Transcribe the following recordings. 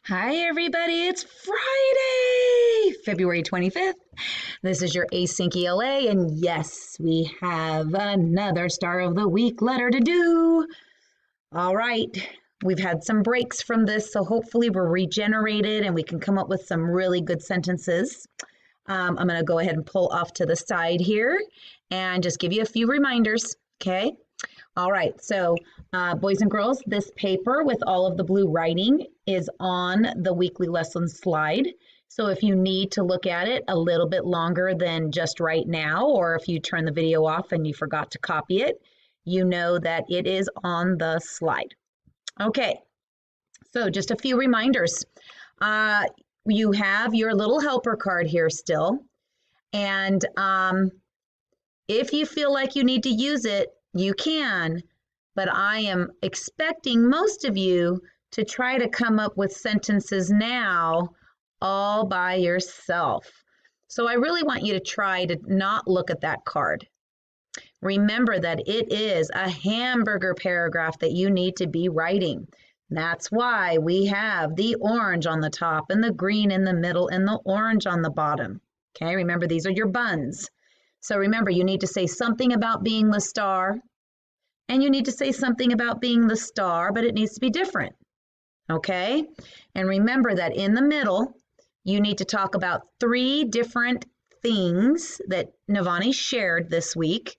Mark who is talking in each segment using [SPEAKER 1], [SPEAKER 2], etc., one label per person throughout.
[SPEAKER 1] Hi, everybody. It's Friday, February 25th. This is your Async ELA, and yes, we have another Star of the Week letter to do. All right, we've had some breaks from this, so hopefully we're regenerated and we can come up with some really good sentences. I'm going to go ahead and pull off to the side here and just give you a few reminders, okay? All right, so boys and girls, this paper with all of the blue writing is on the weekly lesson slide. So if you need to look at it a little bit longer than just right now, or if you turn the video off and you forgot to copy it, you know that it is on the slide. Okay, so just a few reminders. You have your little helper card here still, and if you feel like you need to use it, you can, but I am expecting most of you to try to come up with sentences now all by yourself. So I really want you to try to not look at that card. Remember that it is a hamburger paragraph that you need to be writing. That's why we have the orange on the top and the green in the middle and the orange on the bottom. Okay, remember these are your buns. So remember, you need to say something about being the star, and you need to say something about being the star, but it needs to be different, okay? And remember that in the middle, you need to talk about 3 different things that Navani shared this week,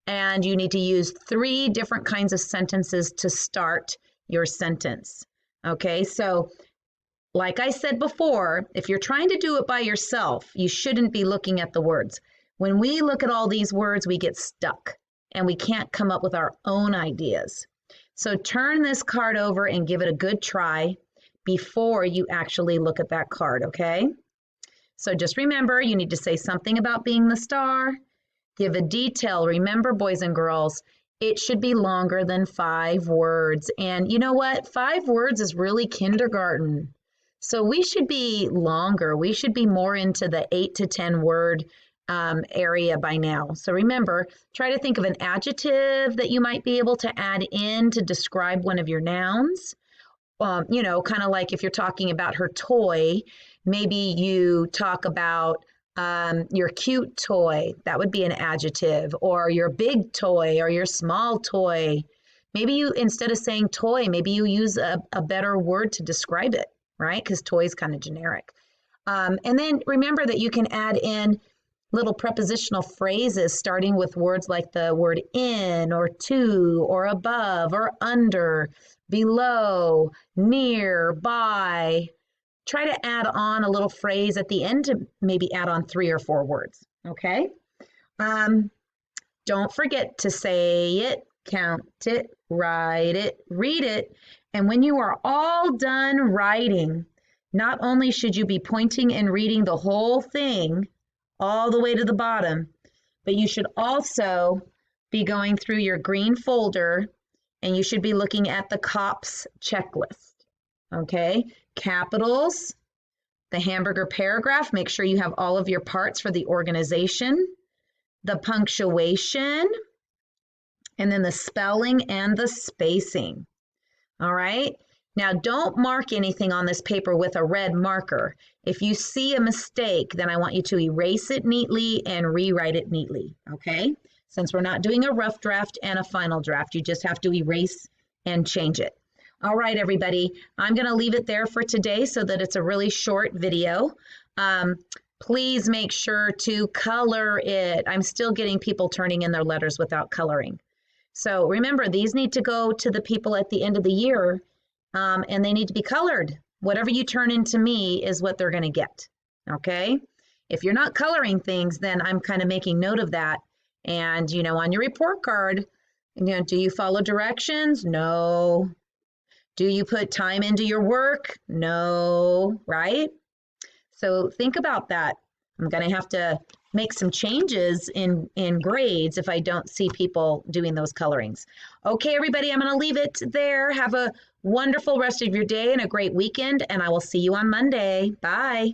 [SPEAKER 1] and you need to use 3 different kinds of sentences to start your sentence, okay? So like I said before, if you're trying to do it by yourself, you shouldn't be looking at the words. When we look at all these words, we get stuck and we can't come up with our own ideas. So turn this card over and give it a good try before you actually look at that card, okay? So just remember, you need to say something about being the star, give a detail. Remember, boys and girls, it should be longer than 5 words. And you know what? 5 words is really kindergarten. So we should be longer. We should be more into the 8 to 10 word area by now. So remember, try to think of an adjective that you might be able to add in to describe one of your nouns. You know, kind of like if you're talking about her toy, maybe you talk about your cute toy. That would be an adjective. Or your big toy or your small toy. Maybe you, instead of saying toy, maybe you use a better word to describe it, right? Because toy is kind of generic. And then remember that you can add in little prepositional phrases starting with words like the word in or to or above or under, below, near, by. Try to add on a little phrase at the end to maybe add on 3 or 4 words, okay? Don't forget to say it, count it, write it, read it. And when you are all done writing, not only should you be pointing and reading the whole thing, all the way to the bottom, but you should also be going through your green folder and you should be looking at the COPS checklist, okay? Capitals, the hamburger paragraph, make sure you have all of your parts for the organization, the punctuation, and then the spelling and the spacing, all right? Now, don't mark anything on this paper with a red marker. If you see a mistake, then I want you to erase it neatly and rewrite it neatly, okay? Since we're not doing a rough draft and a final draft, you just have to erase and change it. All right, everybody, I'm gonna leave it there for today so that it's a really short video. Please make sure to color it. I'm still getting people turning in their letters without coloring. So remember, these need to go to the people at the end of the year and they need to be colored. Whatever you turn into me is what they're going to get, okay? If you're not coloring things, then I'm kind of making note of that. And, you know, on your report card, you know, do you follow directions? No. Do you put time into your work? No, right? So think about that. I'm going to have to make some changes in grades if I don't see people doing those colorings. Okay, everybody, I'm going to leave it there. Have a wonderful rest of your day and a great weekend, and I will see you on Monday. Bye.